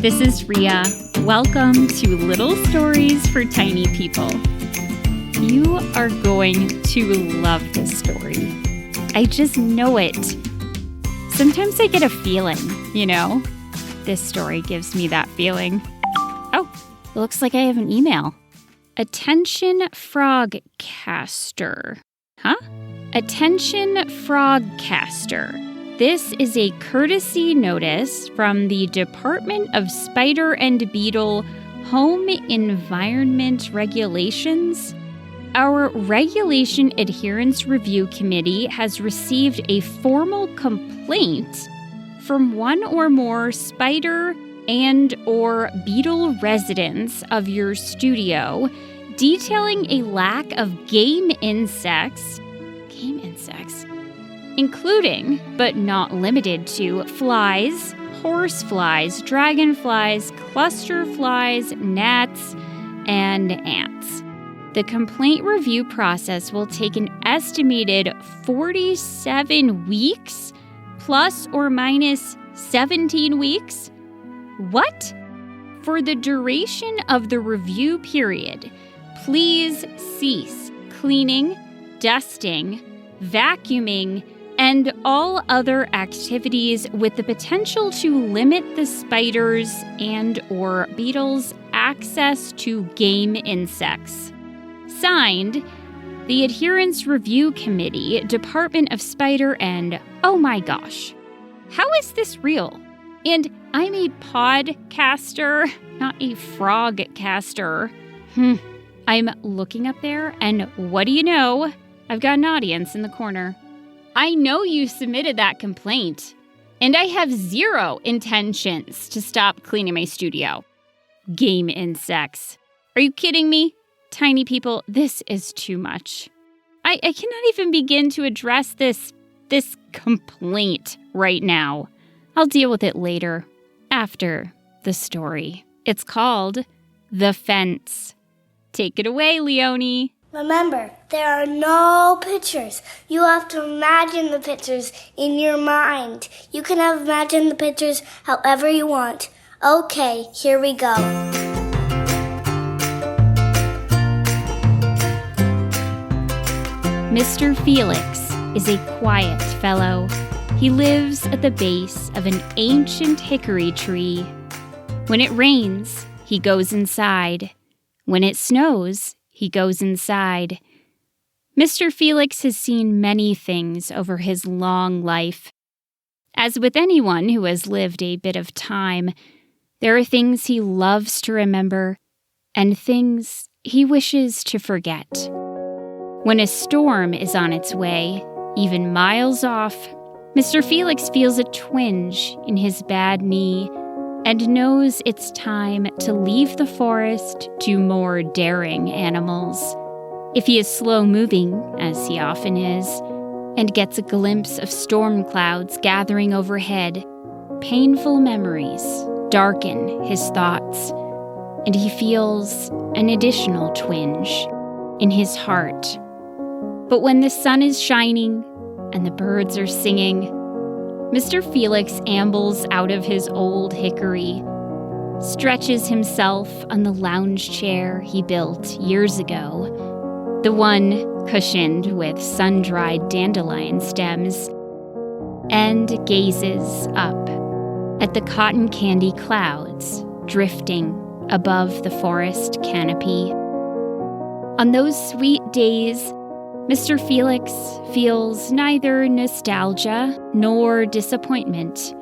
This is Ria. Welcome to Little Stories for Tiny People. You are going to love this story. I just know it. Sometimes I get a feeling, This story gives me that feeling. Oh, it looks like I have an email. Attention Frogcaster. Huh? Attention Frogcaster. This is a courtesy notice from the Department of Spider and Beetle Home Environment Regulations. Our Regulation Adherence Review Committee has received a formal complaint from one or more spider and/or beetle residents of your studio detailing a lack of game insects, including, but not limited to, flies, horseflies, dragonflies, cluster flies, gnats, and ants. The complaint review process will take an estimated 47 weeks, plus or minus 17 weeks. What? For the duration of the review period, please cease cleaning, dusting, vacuuming, and all other activities with the potential to limit the spiders and/or beetles' access to game insects. Signed, the Adherence Review Committee, Department of Spider and... Oh my gosh. How is this real? And I'm a podcaster, not a frogcaster. I'm looking up there, and what do you know? I've got an audience in the corner. I know you submitted that complaint, and I have zero intentions to stop cleaning my studio. Game insects. Are you kidding me? Tiny people, this is too much. I cannot even begin to address this complaint right now. I'll deal with it later, after the story. It's called The Fence. Take it away, Leonie. Remember, there are no pictures. You have to imagine the pictures in your mind. You can imagine the pictures however you want. Okay, here we go. Mr. Felix is a quiet fellow. He lives at the base of an ancient hickory tree. When it rains, he goes inside. When it snows, he goes inside. Mr. Felix has seen many things over his long life. As with anyone who has lived a bit of time, there are things he loves to remember and things he wishes to forget. When a storm is on its way, even miles off, Mr. Felix feels a twinge in his bad knee and knows it's time to leave the forest to more daring animals. If he is slow-moving, as he often is, and gets a glimpse of storm clouds gathering overhead, painful memories darken his thoughts, and he feels an additional twinge in his heart. But when the sun is shining and the birds are singing, Mr. Felix ambles out of his old hickory, stretches himself on the lounge chair he built years ago, the one cushioned with sun-dried dandelion stems, and gazes up at the cotton candy clouds drifting above the forest canopy. On those sweet days, Mr. Felix feels neither nostalgia nor disappointment.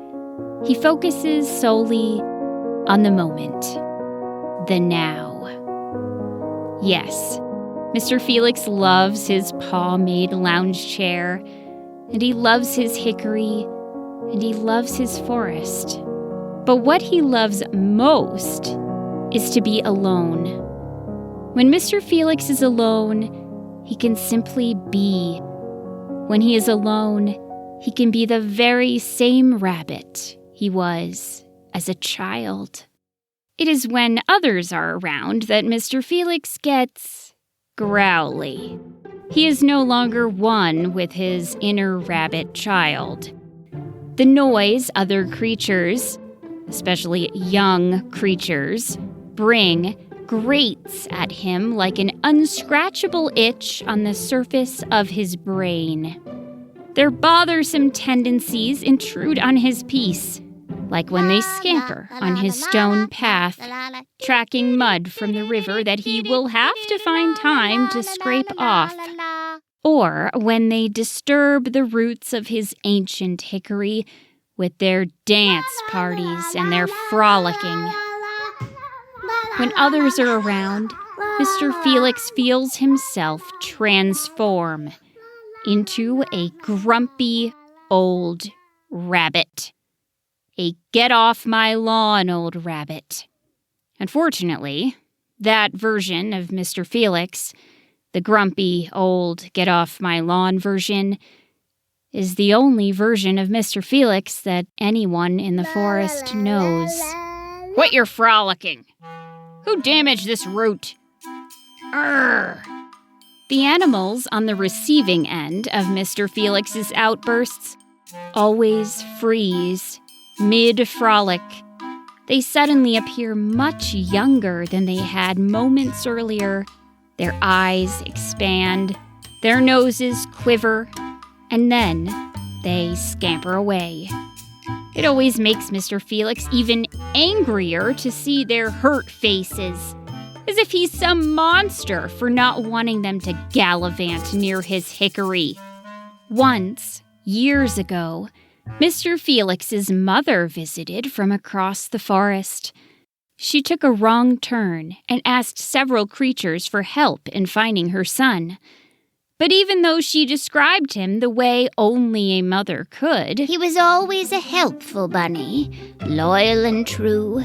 He focuses solely on the moment, the now. Yes, Mr. Felix loves his paw-made lounge chair, and he loves his hickory, and he loves his forest. But what he loves most is to be alone. When Mr. Felix is alone, he can simply be. When he is alone, he can be the very same rabbit he was as a child. It is when others are around that Mr. Felix gets growly. He is no longer one with his inner rabbit child. The noise other creatures, especially young creatures, bring grates at him like an unscratchable itch on the surface of his brain. Their bothersome tendencies intrude on his peace, like when they scamper on his stone path, tracking mud from the river that he will have to find time to scrape off, or when they disturb the roots of his ancient hickory with their dance parties and their frolicking. When others are around, Mr. Felix feels himself transform into a grumpy old rabbit. A get-off-my-lawn old rabbit. Unfortunately, that version of Mr. Felix, the grumpy old get-off-my-lawn version, is the only version of Mr. Felix that anyone in the forest knows. Quit your frolicking! Who damaged this root? Urgh! The animals on the receiving end of Mr. Felix's outbursts always freeze mid-frolic. They suddenly appear much younger than they had moments earlier. Their eyes expand, their noses quiver, and then they scamper away. It always makes Mr. Felix even angrier to see their hurt faces, as if he's some monster for not wanting them to gallivant near his hickory. Once, years ago, Mr. Felix's mother visited from across the forest. She took a wrong turn and asked several creatures for help in finding her son. But even though she described him the way only a mother could, he was always a helpful bunny, loyal and true,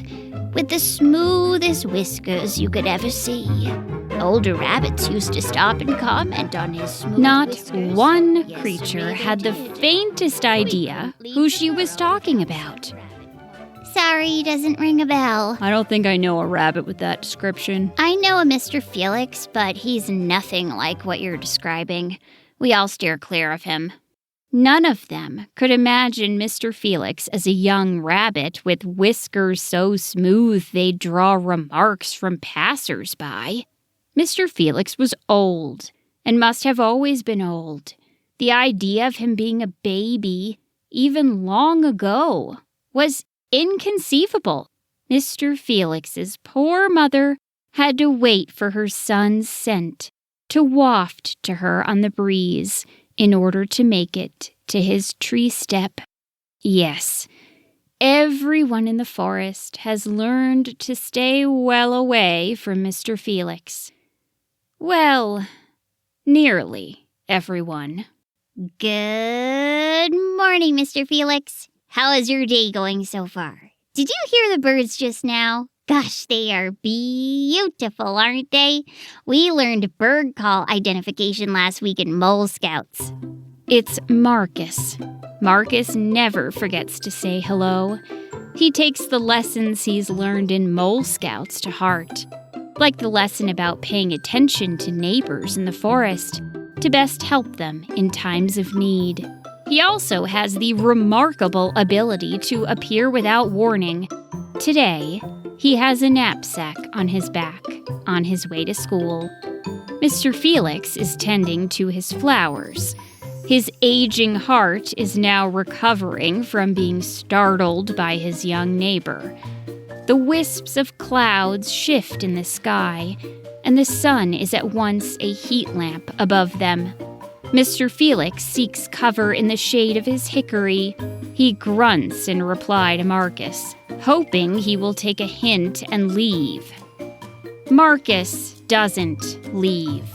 with the smoothest whiskers you could ever see. Older rabbits used to stop and comment on his smooth whiskers. Not one creature had the faintest idea who she was talking about. Sorry, doesn't ring a bell. I don't think I know a rabbit with that description. I know a Mr. Felix, but he's nothing like what you're describing. We all steer clear of him. None of them could imagine Mr. Felix as a young rabbit with whiskers so smooth they'd draw remarks from passers-by. Mr. Felix was old, and must have always been old. The idea of him being a baby, even long ago, was inconceivable. Mr. Felix's poor mother had to wait for her son's scent to waft to her on the breeze in order to make it to his tree step. Yes, everyone in the forest has learned to stay well away from Mr. Felix. Well, nearly everyone. Good morning, Mr. Felix. How is your day going so far? Did you hear the birds just now? Gosh, they are beautiful, aren't they? We learned bird call identification last week in Mole Scouts. It's Marcus. Marcus never forgets to say hello. He takes the lessons he's learned in Mole Scouts to heart, like the lesson about paying attention to neighbors in the forest to best help them in times of need. He also has the remarkable ability to appear without warning. Today, he has a knapsack on his back on his way to school. Mr. Felix is tending to his flowers. His aging heart is now recovering from being startled by his young neighbor. The wisps of clouds shift in the sky, and the sun is at once a heat lamp above them. Mr. Felix seeks cover in the shade of his hickory. He grunts in reply to Marcus, hoping he will take a hint and leave. Marcus doesn't leave.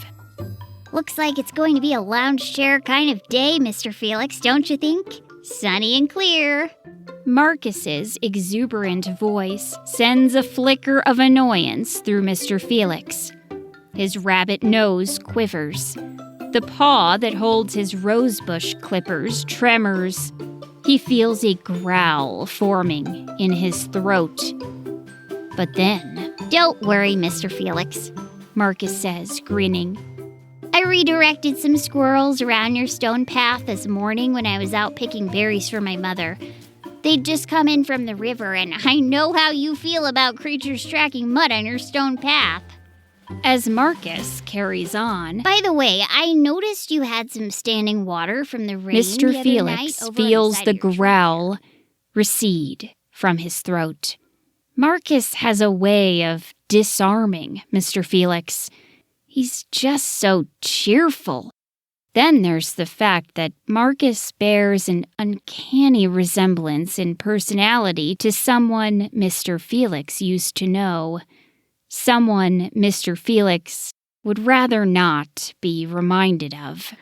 Looks like it's going to be a lounge chair kind of day, Mr. Felix, don't you think? Sunny and clear. Marcus's exuberant voice sends a flicker of annoyance through Mr. Felix. His rabbit nose quivers. The paw that holds his rosebush clippers tremors. He feels a growl forming in his throat. But then, "Don't worry, Mr. Felix," Marcus says, grinning. "I redirected some squirrels around your stone path this morning when I was out picking berries for my mother. They'd just come in from the river, and I know how you feel about creatures tracking mud on your stone path. As Marcus carries on, By the way, I noticed you had some standing water from the rain Mr. the other Felix night over on feels side the of your tree. growl recede from his throat. Marcus has a way of disarming Mr. Felix. He's just so cheerful. Then there's the fact that Marcus bears an uncanny resemblance in personality to someone Mr. Felix used to know. Someone Mr. Felix would rather not be reminded of.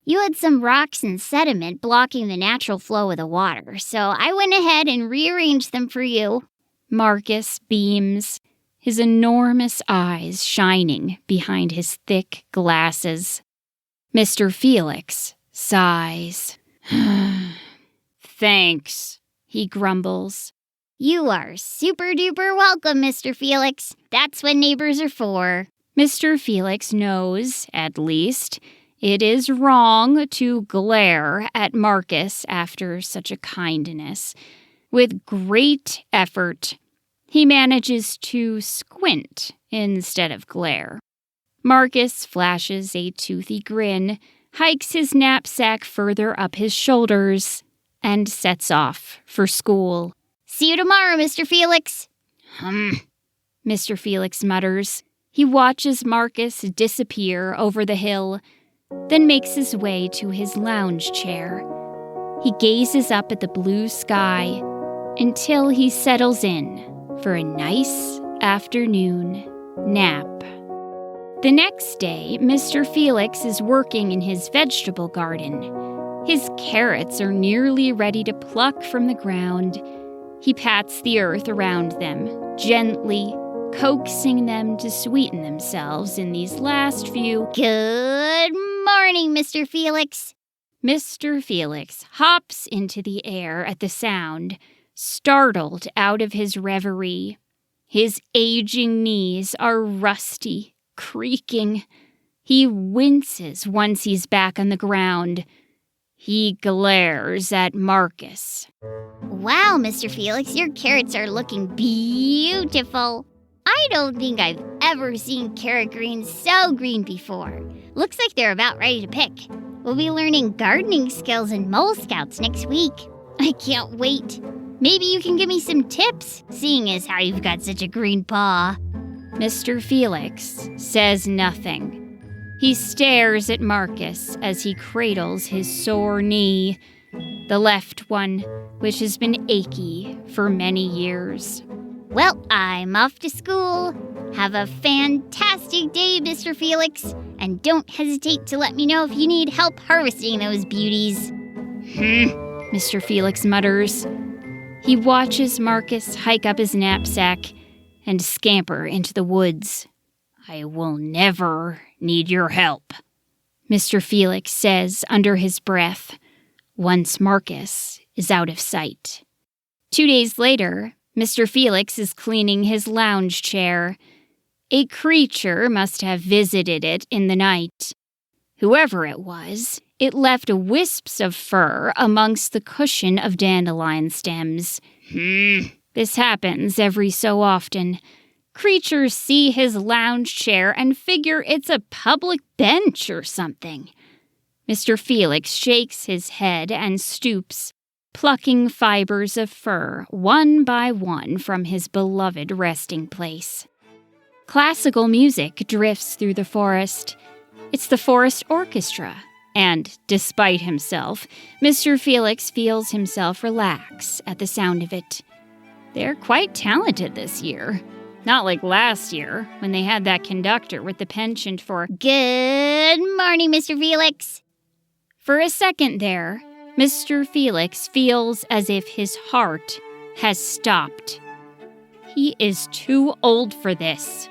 You had some rocks and sediment blocking the natural flow of the water, so I went ahead and rearranged them for you. Marcus beams, his enormous eyes shining behind his thick glasses. Mr. Felix sighs. Thanks, he grumbles. You are super duper welcome, Mr. Felix. That's what neighbors are for. Mr. Felix knows, at least, it is wrong to glare at Marcus after such a kindness. With great effort, he manages to squint instead of glare. Marcus flashes a toothy grin, hikes his knapsack further up his shoulders, and sets off for school. See you tomorrow, Mr. Felix. Mr. Felix mutters. He watches Marcus disappear over the hill, then makes his way to his lounge chair. He gazes up at the blue sky until he settles in for a nice afternoon nap. The next day, Mr. Felix is working in his vegetable garden. His carrots are nearly ready to pluck from the ground. He pats the earth around them, gently coaxing them to sweeten themselves in these last few. Good morning, Mr. Felix. Mr. Felix hops into the air at the sound, startled out of his reverie. His aging knees are rusty, creaking. He winces once he's back on the ground. He glares at Marcus. Wow, Mr. Felix, your carrots are looking beautiful. I don't think I've ever seen carrot greens so green before. Looks like they're about ready to pick. We'll be learning gardening skills in Mole Scouts next week. I can't wait. Maybe you can give me some tips, seeing as how you've got such a green paw. Mr. Felix says nothing. He stares at Marcus as he cradles his sore knee, the left one, which has been achy for many years. Well, I'm off to school. Have a fantastic day, Mr. Felix. And don't hesitate to let me know if you need help harvesting those beauties. Mr. Felix mutters. He watches Marcus hike up his knapsack and scamper into the woods. I will never need your help, Mr. Felix says under his breath, once Marcus is out of sight. 2 days later, Mr. Felix is cleaning his lounge chair. A creature must have visited it in the night. Whoever it was, it left wisps of fur amongst the cushion of dandelion stems. This happens every so often. Creatures see his lounge chair and figure it's a public bench or something. Mr. Felix shakes his head and stoops, plucking fibers of fur one by one from his beloved resting place. Classical music drifts through the forest. It's the forest orchestra, and despite himself, Mr. Felix feels himself relax at the sound of it. They're quite talented this year. Not like last year, when they had that conductor with the penchant for, Good morning, Mr. Felix. For a second there, Mr. Felix feels as if his heart has stopped. He is too old for this.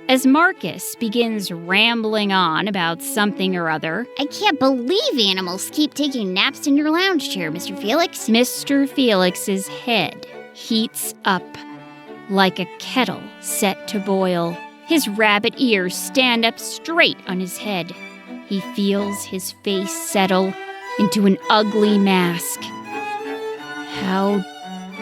As Marcus begins rambling on about something or other, I can't believe animals keep taking naps in your lounge chair, Mr. Felix. Mr. Felix's head heats up like a kettle set to boil. His rabbit ears stand up straight on his head. He feels his face settle into an ugly mask. How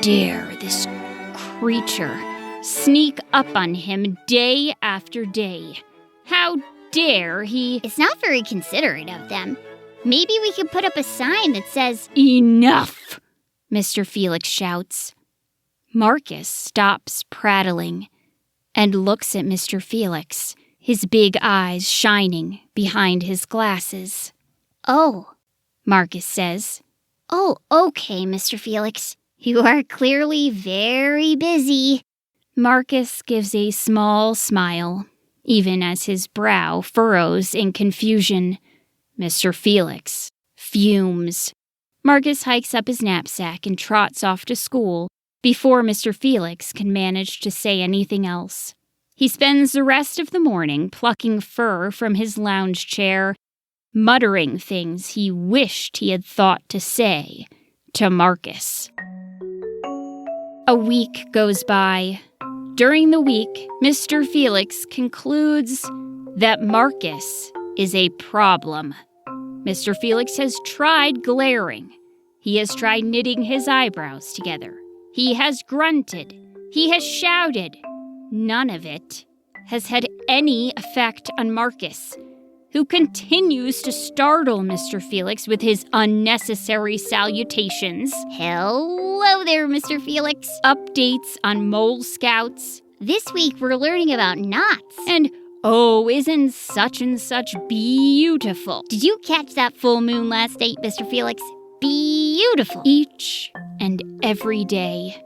dare this creature sneak up on him day after day? How dare he— It's not very considerate of them. Maybe we could put up a sign that says, Enough! Mr. Felix shouts. Marcus stops prattling and looks at Mr. Felix, his big eyes shining behind his glasses. "Oh," Marcus says. "Oh, okay, Mr. Felix. You are clearly very busy." Marcus gives a small smile, even as his brow furrows in confusion. Mr. Felix fumes. Marcus hikes up his knapsack and trots off to school before Mr. Felix can manage to say anything else. He spends the rest of the morning plucking fur from his lounge chair, muttering things he wished he had thought to say to Marcus. A week goes by. During the week, Mr. Felix concludes that Marcus is a problem. Mr. Felix has tried glaring. He has tried knitting his eyebrows together. He has grunted. He has shouted. None of it has had any effect on Marcus, who continues to startle Mr. Felix with his unnecessary salutations, "Hello there, Mr. Felix. updates on mole scouts, This week we're learning about knots. and oh, isn't such and such beautiful? Did you catch that full moon last night, Mr. Felix? Beautiful." Each and every day,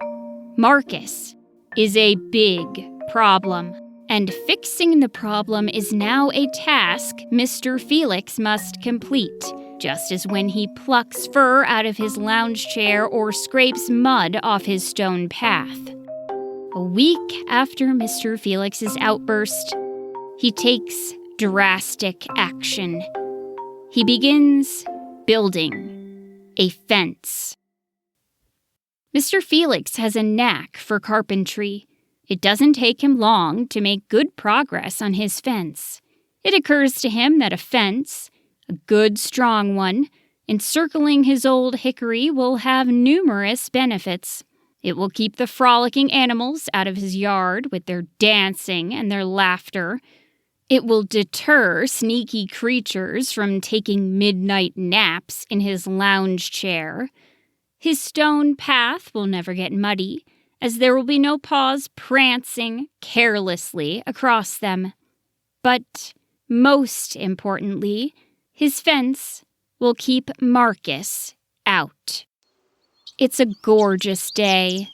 Marcus is a big problem, and fixing the problem is now a task Mr. Felix must complete, just as when he plucks fur out of his lounge chair or scrapes mud off his stone path. A week after Mr. Felix's outburst, he takes drastic action. He begins building a fence. Mr. Felix has a knack for carpentry. It doesn't take him long to make good progress on his fence. It occurs to him that a fence, a good strong one, encircling his old hickory will have numerous benefits. It will keep the frolicking animals out of his yard with their dancing and their laughter. It will deter sneaky creatures from taking midnight naps in his lounge chair. His stone path will never get muddy, as there will be no paws prancing carelessly across them. But most importantly, his fence will keep Marcus out. It's a gorgeous day.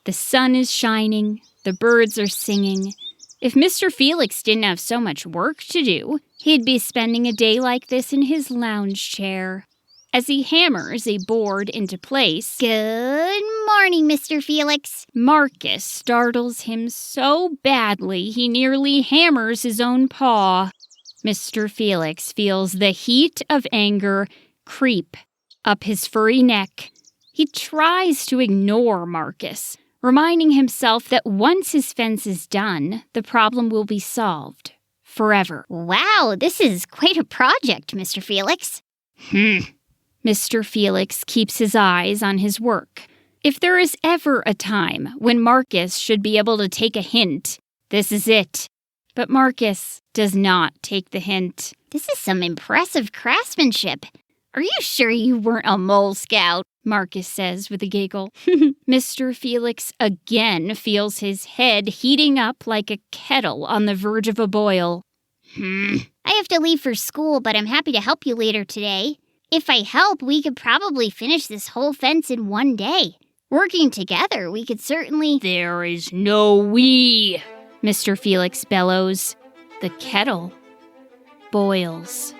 The sun is shining, the birds are singing. If Mr. Felix didn't have so much work to do, he'd be spending a day like this in his lounge chair. As he hammers a board into place, "Good morning, Mr. Felix." Marcus startles him so badly he nearly hammers his own paw. Mr. Felix feels the heat of anger creep up his furry neck. He tries to ignore Marcus, reminding himself that once his fence is done, the problem will be solved forever. "Wow, this is quite a project, Mr. Felix." Mr. Felix keeps his eyes on his work. If there is ever a time when Marcus should be able to take a hint, this is it. But Marcus does not take the hint. "This is some impressive craftsmanship. Are you sure you weren't a mole scout?" Marcus says with a giggle. Mr. Felix again feels his head heating up like a kettle on the verge of a boil. I have to leave for school, but I'm happy to help you later today. If I help, we could probably finish this whole fence in one day. Working together, we could certainly— "There is no we," Mr. Felix bellows. The kettle boils.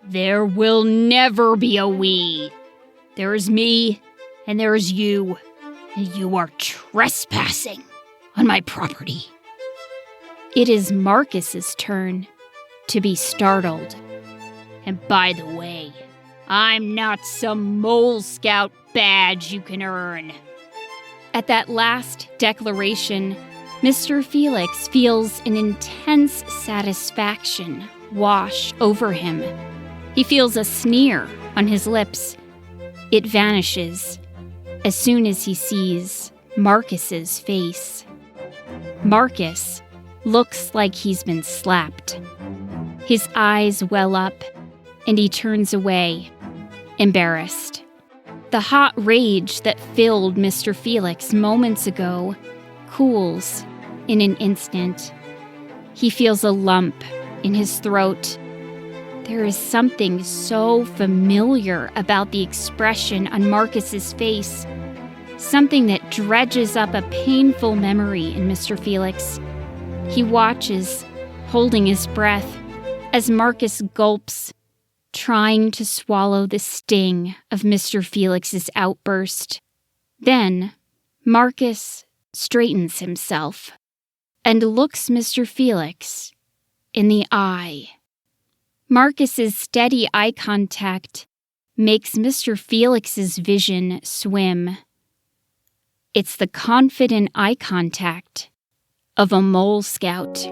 "There will never be a we. There is me, and there is you, and you are trespassing on my property." It is Marcus's turn to be startled. "And by the way, I'm not some mole scout badge you can earn." At that last declaration, Mr. Felix feels an intense satisfaction wash over him. He feels a sneer on his lips. It vanishes, as soon as he sees Marcus's face. Marcus looks like he's been slapped. His eyes well up, and he turns away, embarrassed. The hot rage that filled Mr. Felix moments ago cools in an instant. He feels a lump in his throat. There is something so familiar about the expression on Marcus's face, something that dredges up a painful memory in Mr. Felix. He watches, holding his breath, as Marcus gulps, trying to swallow the sting of Mr. Felix's outburst. Then, Marcus straightens himself and looks Mr. Felix in the eye. Marcus's steady eye contact makes Mr. Felix's vision swim. It's the confident eye contact of a mole scout.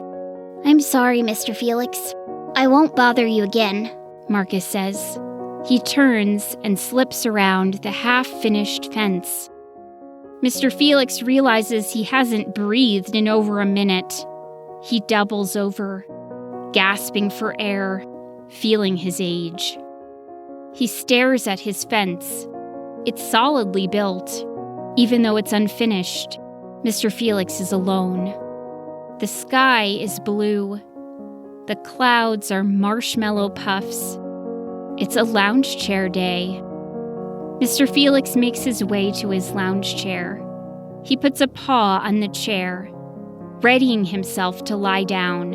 I'm sorry, Mr. Felix. I won't bother you again, Marcus says. He turns and slips around the half-finished fence. Mr. Felix realizes he hasn't breathed in over a minute. He doubles over, gasping for air, feeling his age. He stares at his fence. It's solidly built. Even though it's unfinished, Mr. Felix is alone. The sky is blue. The clouds are marshmallow puffs. It's a lounge chair day. Mr. Felix makes his way to his lounge chair. He puts a paw on the chair, readying himself to lie down.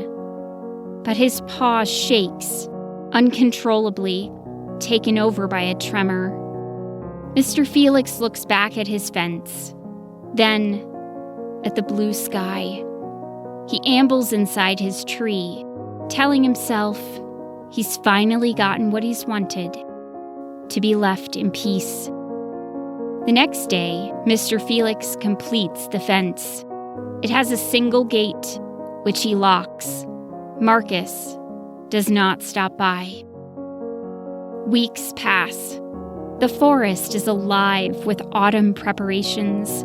But his paw shakes, uncontrollably, taken over by a tremor. Mr. Felix looks back at his fence, then at the blue sky. He ambles inside his tree, telling himself he's finally gotten what he's wanted, to be left in peace. The next day, Mr. Felix completes the fence. It has a single gate, which he locks. Marcus does not stop by. Weeks pass. The forest is alive with autumn preparations.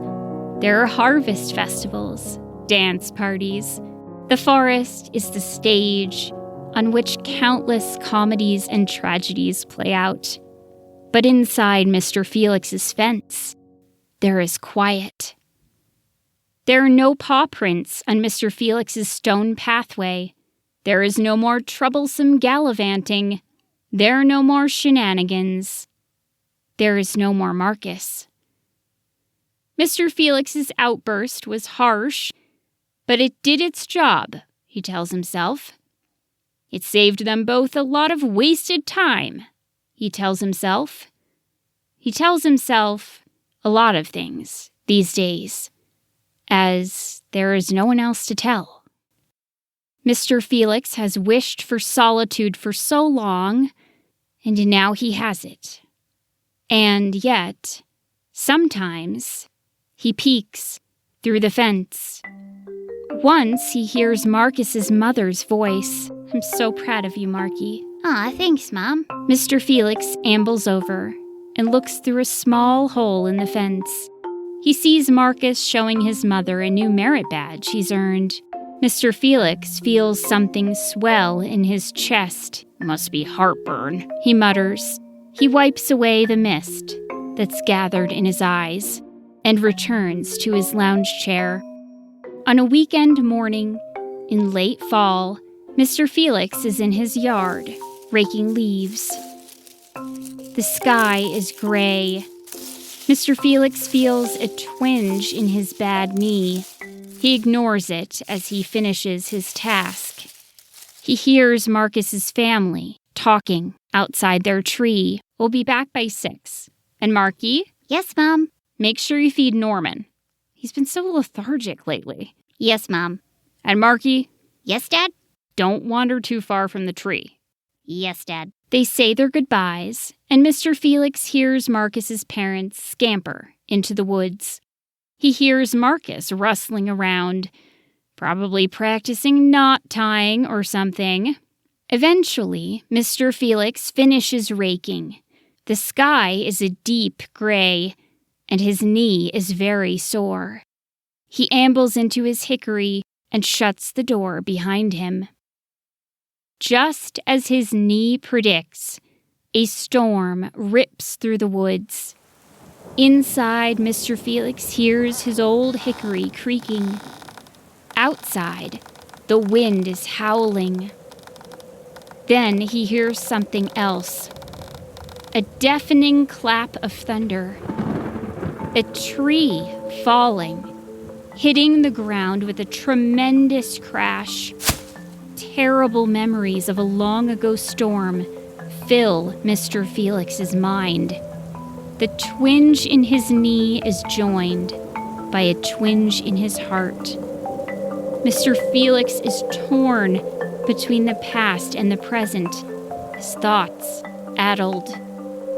There are harvest festivals, dance parties. The forest is the stage on which countless comedies and tragedies play out. But inside Mr. Felix's fence, there is quiet. There are no paw prints on Mr. Felix's stone pathway. There is no more troublesome gallivanting. There are no more shenanigans. There is no more Marcus. Mr. Felix's outburst was harsh, but it did its job, he tells himself. It saved them both a lot of wasted time, he tells himself. He tells himself a lot of things these days, as there is no one else to tell. Mr. Felix has wished for solitude for so long, and now he has it. And yet, sometimes, he peeks through the fence. Once he hears Marcus's mother's voice. I'm so proud of you, Marky. Aw, thanks, Mom. Mr. Felix ambles over and looks through a small hole in the fence. He sees Marcus showing his mother a new merit badge he's earned. Mr. Felix feels something swell in his chest. Must be heartburn, he mutters. He wipes away the mist that's gathered in his eyes and returns to his lounge chair. On a weekend morning, in late fall, Mr. Felix is in his yard, raking leaves. The sky is gray. Mr. Felix feels a twinge in his bad knee. He ignores it as he finishes his task. He hears Marcus's family talking outside their tree. We'll be back by 6. And Marky? Yes, Mom. Make sure you feed Norman. He's been so lethargic lately. Yes, Mom. And Marky? Yes, Dad? Don't wander too far from the tree. Yes, Dad. They say their goodbyes, and Mr. Felix hears Marcus's parents scamper into the woods. He hears Marcus rustling around, probably practicing knot tying or something. Eventually, Mr. Felix finishes raking. The sky is a deep gray. and his knee is very sore. He ambles into his hickory and shuts the door behind him. Just as his knee predicts, a storm rips through the woods. Inside, Mr. Felix hears his old hickory creaking. Outside, the wind is howling. Then he hears something else. A deafening clap of thunder. A tree falling, hitting the ground with a tremendous crash. Terrible memories of a long-ago storm fill Mr. Felix's mind. The twinge in his knee is joined by a twinge in his heart. Mr. Felix is torn between the past and the present, his thoughts addled.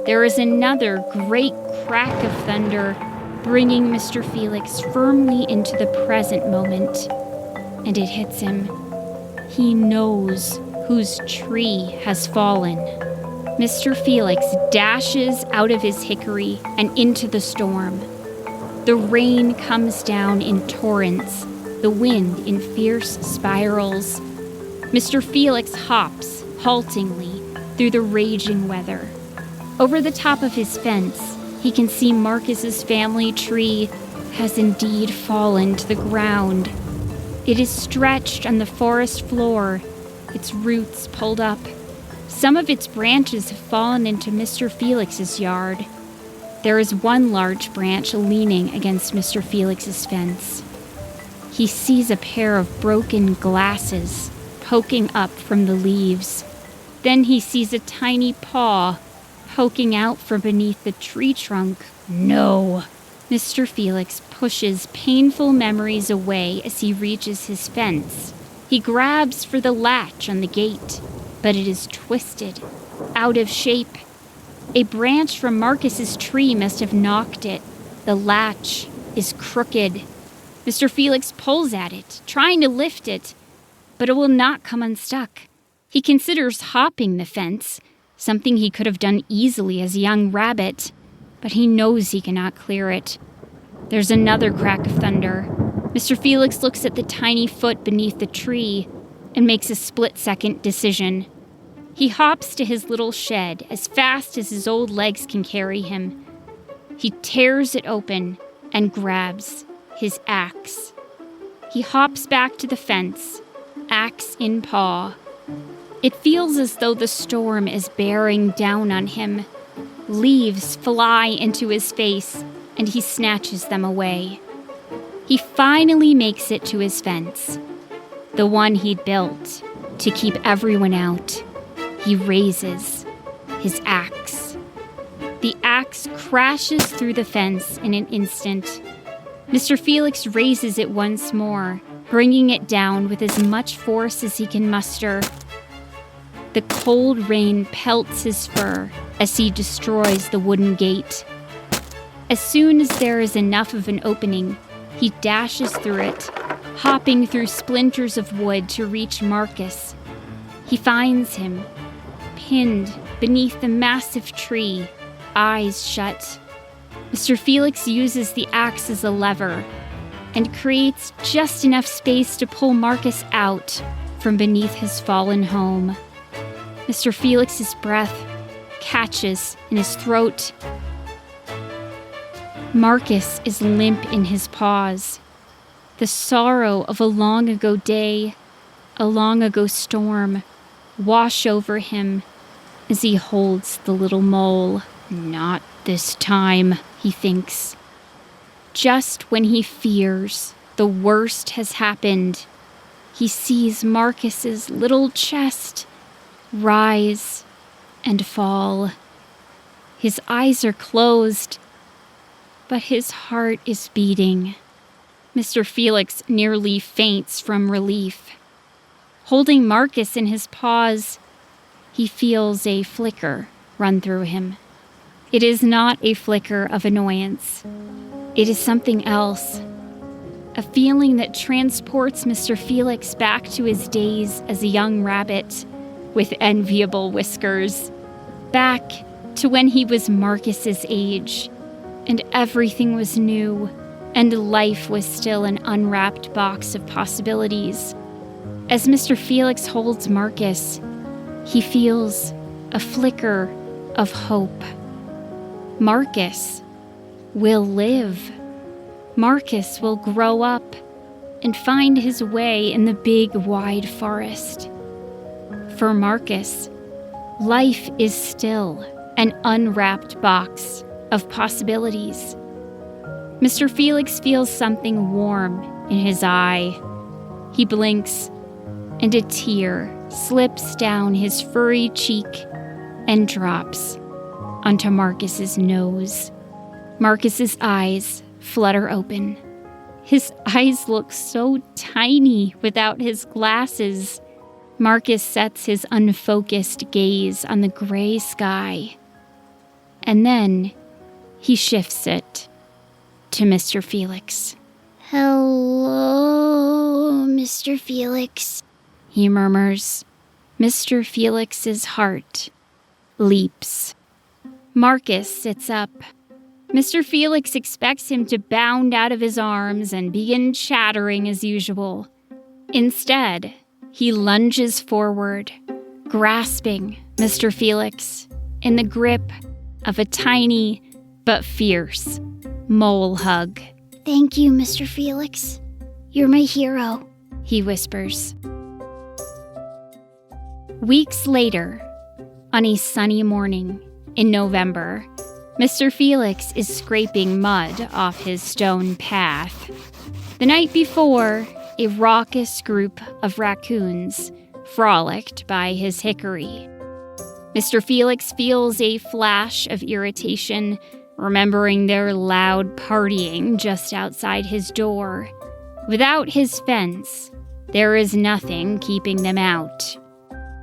There is another great crack of thunder, bringing Mr. Felix firmly into the present moment, and it hits him. He knows whose tree has fallen. Mr. Felix dashes out of his hickory and into the storm. The rain comes down in torrents, the wind in fierce spirals. Mr. Felix hops haltingly through the raging weather. Over the top of his fence, he can see Marcus's family tree has indeed fallen to the ground. It is stretched on the forest floor, its roots pulled up. Some of its branches have fallen into Mr. Felix's yard. There is one large branch leaning against Mr. Felix's fence. He sees a pair of broken glasses poking up from the leaves. Then he sees a tiny paw poking out from beneath the tree trunk. No! Mr. Felix pushes painful memories away as he reaches his fence. He grabs for the latch on the gate, but it is twisted, out of shape. A branch from Marcus's tree must have knocked it. The latch is crooked. Mr. Felix pulls at it, trying to lift it, but it will not come unstuck. He considers hopping the fence, something he could have done easily as a young rabbit, but he knows he cannot clear it. There's another crack of thunder. Mr. Felix looks at the tiny foot beneath the tree and makes a split-second decision. He hops to his little shed as fast as his old legs can carry him. He tears it open and grabs his axe. He hops back to the fence, axe in paw. It feels as though the storm is bearing down on him. Leaves fly into his face, and he snatches them away. He finally makes it to his fence, the one he'd built to keep everyone out. He raises his axe. The axe crashes through the fence in an instant. Mr. Felix raises it once more, bringing it down with as much force as he can muster. The cold rain pelts his fur as he destroys the wooden gate. As soon as there is enough of an opening, he dashes through it, hopping through splinters of wood to reach Marcus. He finds him, pinned beneath the massive tree, eyes shut. Mr. Felix uses the axe as a lever and creates just enough space to pull Marcus out from beneath his fallen home. Mr. Felix's breath catches in his throat. Marcus is limp in his paws. The sorrow of a long-ago day, a long-ago storm, wash over him as he holds the little mole. Not this time, he thinks. Just when he fears the worst has happened, he sees Marcus's little chest rise and fall. His eyes are closed, but his heart is beating. Mr. Felix nearly faints from relief. Holding Marcus in his paws, he feels a flicker run through him. It is not a flicker of annoyance. It is something else. A feeling that transports Mr. Felix back to his days as a young rabbit with enviable whiskers. Back to when he was Marcus's age. and everything was new, and life was still an unwrapped box of possibilities. As Mr. Felix holds Marcus, he feels a flicker of hope. Marcus will live. Marcus will grow up and find his way in the big, wide forest. For Marcus, life is still an unwrapped box of possibilities. Mr. Felix feels something warm in his eye. He blinks, and a tear slips down his furry cheek and drops onto Marcus's nose. Marcus's eyes flutter open. His eyes look so tiny without his glasses. Marcus sets his unfocused gaze on the gray sky, and then he shifts it to Mr. Felix. Hello, Mr. Felix, he murmurs. Mr. Felix's heart leaps. Marcus sits up. Mr. Felix expects him to bound out of his arms and begin chattering as usual. Instead, he lunges forward, grasping Mr. Felix in the grip of a tiny but fierce mole hug. Thank you, Mr. Felix. You're my hero, he whispers. Weeks later, on a sunny morning in November, Mr. Felix is scraping mud off his stone path. The night before, a raucous group of raccoons frolicked by his hickory. Mr. Felix feels a flash of irritation, remembering their loud partying just outside his door. Without his fence, there is nothing keeping them out.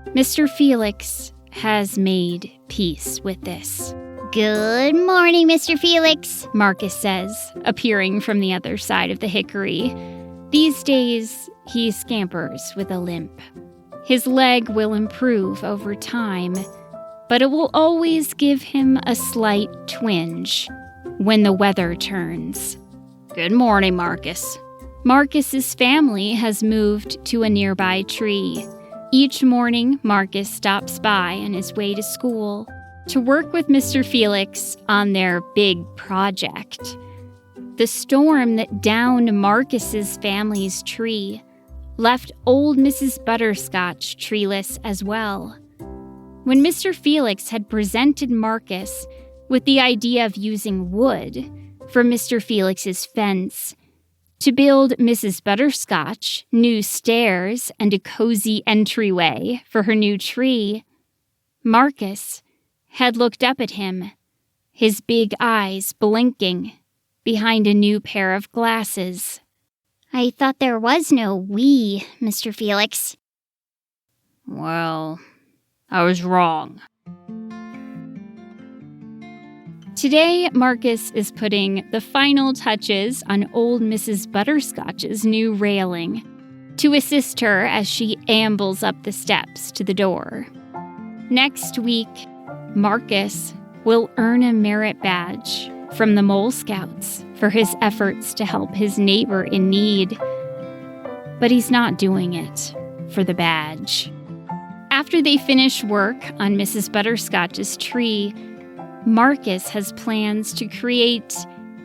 Mr. Felix has made peace with this. Good morning, Mr. Felix, Marcus says, appearing from the other side of the hickory. These days, he scampers with a limp. His leg will improve over time, but it will always give him a slight twinge when the weather turns. Good morning, Marcus. Marcus's family has moved to a nearby tree. Each morning, Marcus stops by on his way to school to work with Mr. Felix on their big project. The storm that downed Marcus's family's tree left old Mrs. Butterscotch treeless as well. When Mr. Felix had presented Marcus with the idea of using wood for Mr. Felix's fence to build Mrs. Butterscotch new stairs and a cozy entryway for her new tree, Marcus had looked up at him, his big eyes blinking behind a new pair of glasses. I thought there was no we, Mr. Felix. Well, I was wrong. Today, Marcus is putting the final touches on old Mrs. Butterscotch's new railing to assist her as she ambles up the steps to the door. Next week, Marcus will earn a merit badge from the Mole Scouts for his efforts to help his neighbor in need. But he's not doing it for the badge. After they finish work on Mrs. Butterscotch's tree, Marcus has plans to create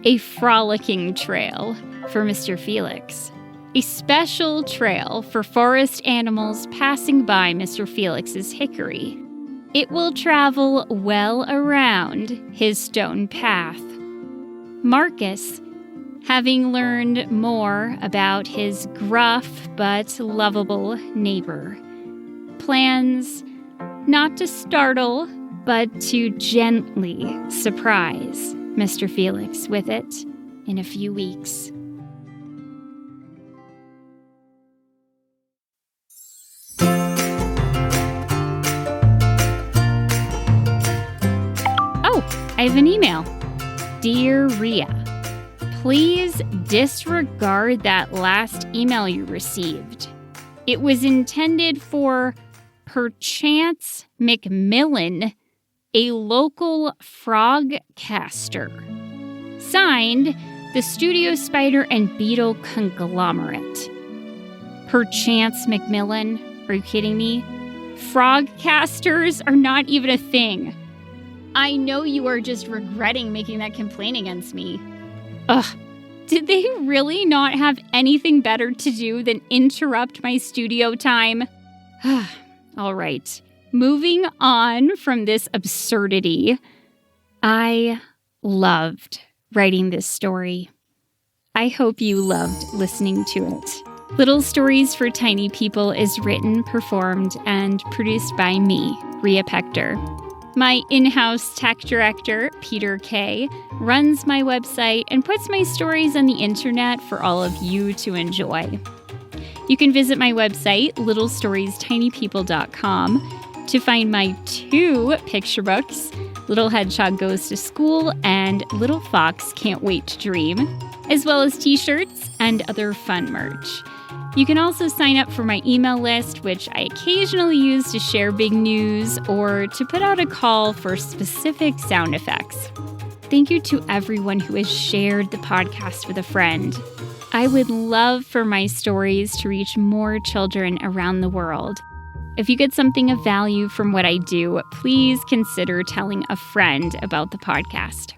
a frolicking trail for Mr. Felix. A special trail for forest animals passing by Mr. Felix's hickory. It will travel well around his stone path. Marcus, having learned more about his gruff but lovable neighbor, plans not to startle but to gently surprise Mr. Felix with it in a few weeks. Oh, I have an email. Dear Rhea, please disregard that last email you received. It was intended for Perchance McMillan, a local frog caster. Signed, the Studio Spider and Beetle Conglomerate. Perchance Macmillan? Are you kidding me? Frogcasters are not even a thing. I know you are just regretting making that complaint against me. Ugh. Did they really not have anything better to do than interrupt my studio time? All right. Moving on from this absurdity, I loved writing this story. I hope you loved listening to it. Little Stories for Tiny People is written, performed, and produced by me, Rhea Pector. My in-house tech director, Peter Kay, runs my website and puts my stories on the internet for all of you to enjoy. You can visit my website, littlestoriestinypeople.com, to find my 2 picture books, Little Hedgehog Goes to School and Little Fox Can't Wait to Dream, as well as t-shirts and other fun merch. You can also sign up for my email list, which I occasionally use to share big news or to put out a call for specific sound effects. Thank you to everyone who has shared the podcast with a friend. I would love for my stories to reach more children around the world. If you get something of value from what I do, please consider telling a friend about the podcast.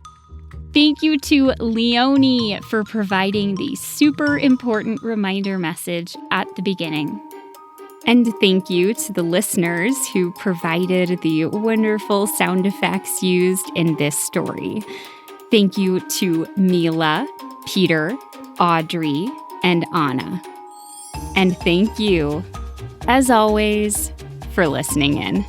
Thank you to Leonie for providing the super important reminder message at the beginning. And thank you to the listeners who provided the wonderful sound effects used in this story. Thank you to Mila, Peter, Audrey, and Anna. And thank you, as always, for listening in.